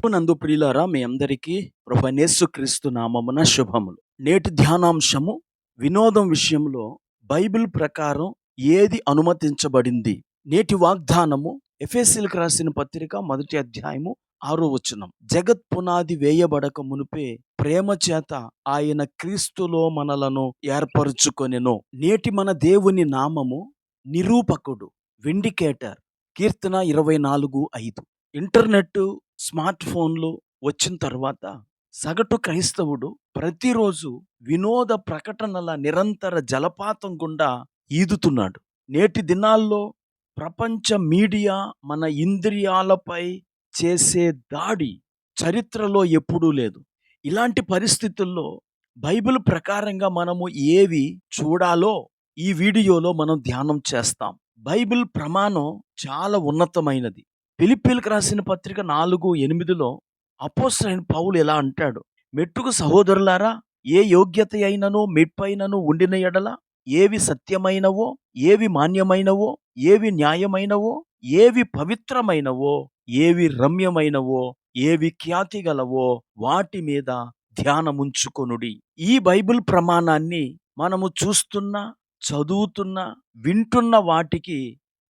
ప్రభునందు ప్రియులారా, మీ అందరికీ ప్రభువైన యేసుక్రీస్తు నామమున శుభములు. నేటి ధ్యానాంశము వినోదం విషయంలో బైబిల్ ప్రకారం ఏది అనుమతించబడింది. నేటి వాగ్దానము ఎఫెసీయులకు రాసిన పత్రిక 1వ అధ్యాయము 6వ వచనం. జగత్ పునాది వేయబడక మునుపే ప్రేమ చేత ఆయన క్రీస్తులో మనలను ఏర్పరచుకొనెను. నేటి మన దేవుని నామము నిరూపకుడు, విండికేటర్. కీర్తన 24:5. ఇంటర్నెట్, స్మార్ట్ ఫోన్లు వచ్చిన తర్వాత సగటు క్రైస్తవుడు ప్రతిరోజు వినోద ప్రకటనల నిరంతర జలపాతం గుండా ఈదుతున్నాడు. నేటి దినాల్లో ప్రపంచ మీడియా మన ఇంద్రియాలపై చేసే దాడి చరిత్రలో ఎప్పుడూ లేదు. ఇలాంటి పరిస్థితుల్లో బైబిల్ ప్రకారంగా మనము ఏవి చూడాలో ఈ వీడియోలో మనం ధ్యానం చేస్తాం. బైబిల్ ప్రమాణం చాలా ఉన్నతమైనది. ఫిలిప్పీయులకు రాసిన పత్రిక 4:8లో అపోస్తలుడైన పౌలు ఎలా అంటాడు, మెట్టుకు సహోదరులారా, ఏ యోగ్యత అయినను మెప్పైనను ఉండిన ఎడల, ఏవి సత్యమైనవో, ఏవి మాన్యమైనవో, ఏవి న్యాయమైనవో, ఏవి పవిత్రమైనవో, ఏవి రమ్యమైనవో, ఏవి ఖ్యాతి గలవో వాటి మీద ధ్యానముంచుకొనుడి. ఈ బైబిల్ ప్రమాణాన్ని మనము చూస్తున్నా, చదువుతున్నా, వింటున్న వాటికి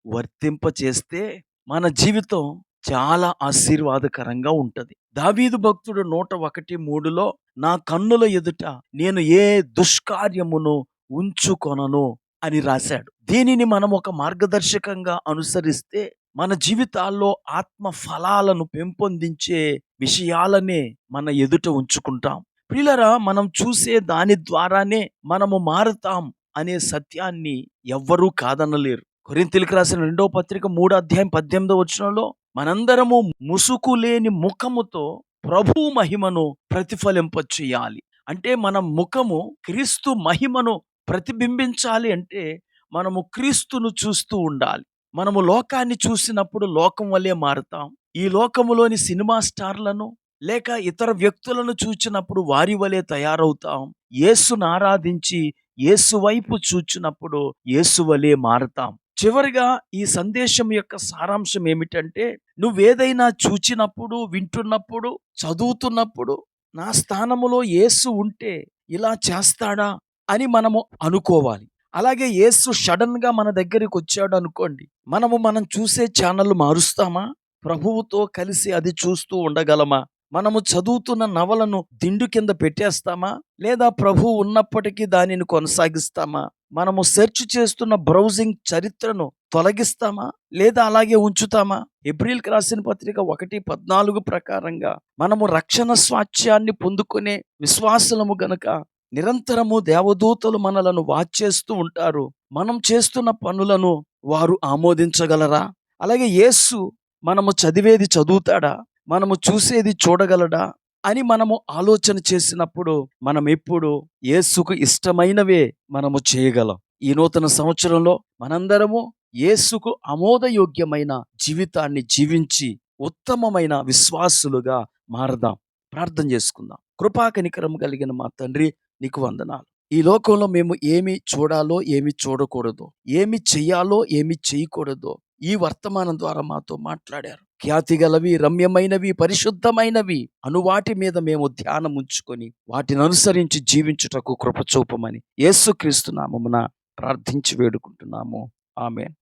వర్తింపచేస్తే మన జీవితం చాలా ఆశీర్వాదకరంగా ఉంటది. దావీదు భక్తుడు 101:3లో నా కన్నుల ఎదుట నేను ఏ దుష్కార్యమును ఉంచుకొనను అని రాశాడు. దీనిని మనం ఒక మార్గదర్శకంగా అనుసరిస్తే మన జీవితాల్లో ఆత్మ ఫలాలను పెంపొందించే విషయాలనే మన ఎదుట ఉంచుకుంటాం. ప్రియులారా, మనం చూసే దాని ద్వారానే మనము మారుతాం అనే సత్యాన్ని ఎవ్వరూ కాదనలేరు. కొరింథీయులకు రాసిన 2వ పత్రిక 3వ అధ్యాయం 18వ వచనంలో మనందరము ముసుకు లేని ముఖముతో ప్రభు మహిమను ప్రతిఫలింపచేయాలి. అంటే మన ముఖము క్రీస్తు మహిమను ప్రతిబింబించాలి. అంటే మనము క్రీస్తును చూస్తూ ఉండాలి. మనము లోకాన్ని చూసినప్పుడు లోకం వలె మారుతాం. ఈ లోకములోని సినిమా స్టార్లను లేక ఇతర వ్యక్తులను చూచినప్పుడు వారి వలె తయారవుతాం. యేసును ఆరాధించి యేసు వైపు చూచినప్పుడు యేసు వలె మారుతాం. చివరిగా ఈ సందేశం యొక్క సారాంశం ఏమిటంటే, నువ్వేదైనా చూచినప్పుడు, వింటున్నప్పుడు, చదువుతున్నప్పుడు నా స్థానములో యేసు ఉంటే ఇలా చేస్తాడా అని మనము అనుకోవాలి. అలాగే యేసు సడన్ గా మన దగ్గరికి వచ్చాడు అనుకోండి, మనం చూసే ఛానల్ మారుస్తామా? ప్రభువుతో కలిసి అది చూస్తూ ఉండగలమా? మనము చదువుతున్న నవలను దిండు కింద పెట్టేస్తామా? లేదా ప్రభువు ఉన్నప్పటికీ దానిని కొనసాగిస్తామా? మనము సెర్చ్ చేస్తున్న బ్రౌజింగ్ చరిత్రను తొలగిస్తామా లేదా అలాగే ఉంచుతామా? హెబ్రీయులకు రాసిన పత్రిక 1:14 ప్రకారంగా మనము రక్షణ స్వాస్థ్యాన్ని పొందుకునే విశ్వాసులము గనక నిరంతరము దేవదూతలు మనలను వాచ్ చేస్తూ ఉంటారు. మనం చేస్తున్న పనులను వారు ఆమోదించగలరా? అలాగే యేసు మనము చదివేది చదువుతాడా? మనము చూసేది చూడగలడా అని మనము ఆలోచన చేసినప్పుడు మనం ఎప్పుడు యేసుకు ఇష్టమైనవే మనము చేయగలం. ఈ నూతన సంవత్సరంలో మనందరము యేసుకు ఆమోదయోగ్యమైన జీవితాన్ని జీవించి ఉత్తమమైన విశ్వాసులుగా మారదాం. ప్రార్థన చేసుకుందాం. కృపా కనికరం కలిగిన మా తండ్రి, నీకు వందనాలు. ఈ లోకంలో మేము ఏమి చూడాలో ఏమి చూడకూడదో, ఏమి చెయ్యాలో ఏమి చేయకూడదో ఈ వర్తమానం ద్వారా మాతో మాట్లాడారు. ఖ్యాతి గలవి, రమ్యమైనవి, పరిశుద్ధమైనవి అనువాటి మీద మేము ధ్యానం ఉంచుకొని వాటిని అనుసరించి జీవించుటకు కృప చూపమని యేసుక్రీస్తు నామమున ప్రార్థించి వేడుకుంటున్నాము. ఆమేన్.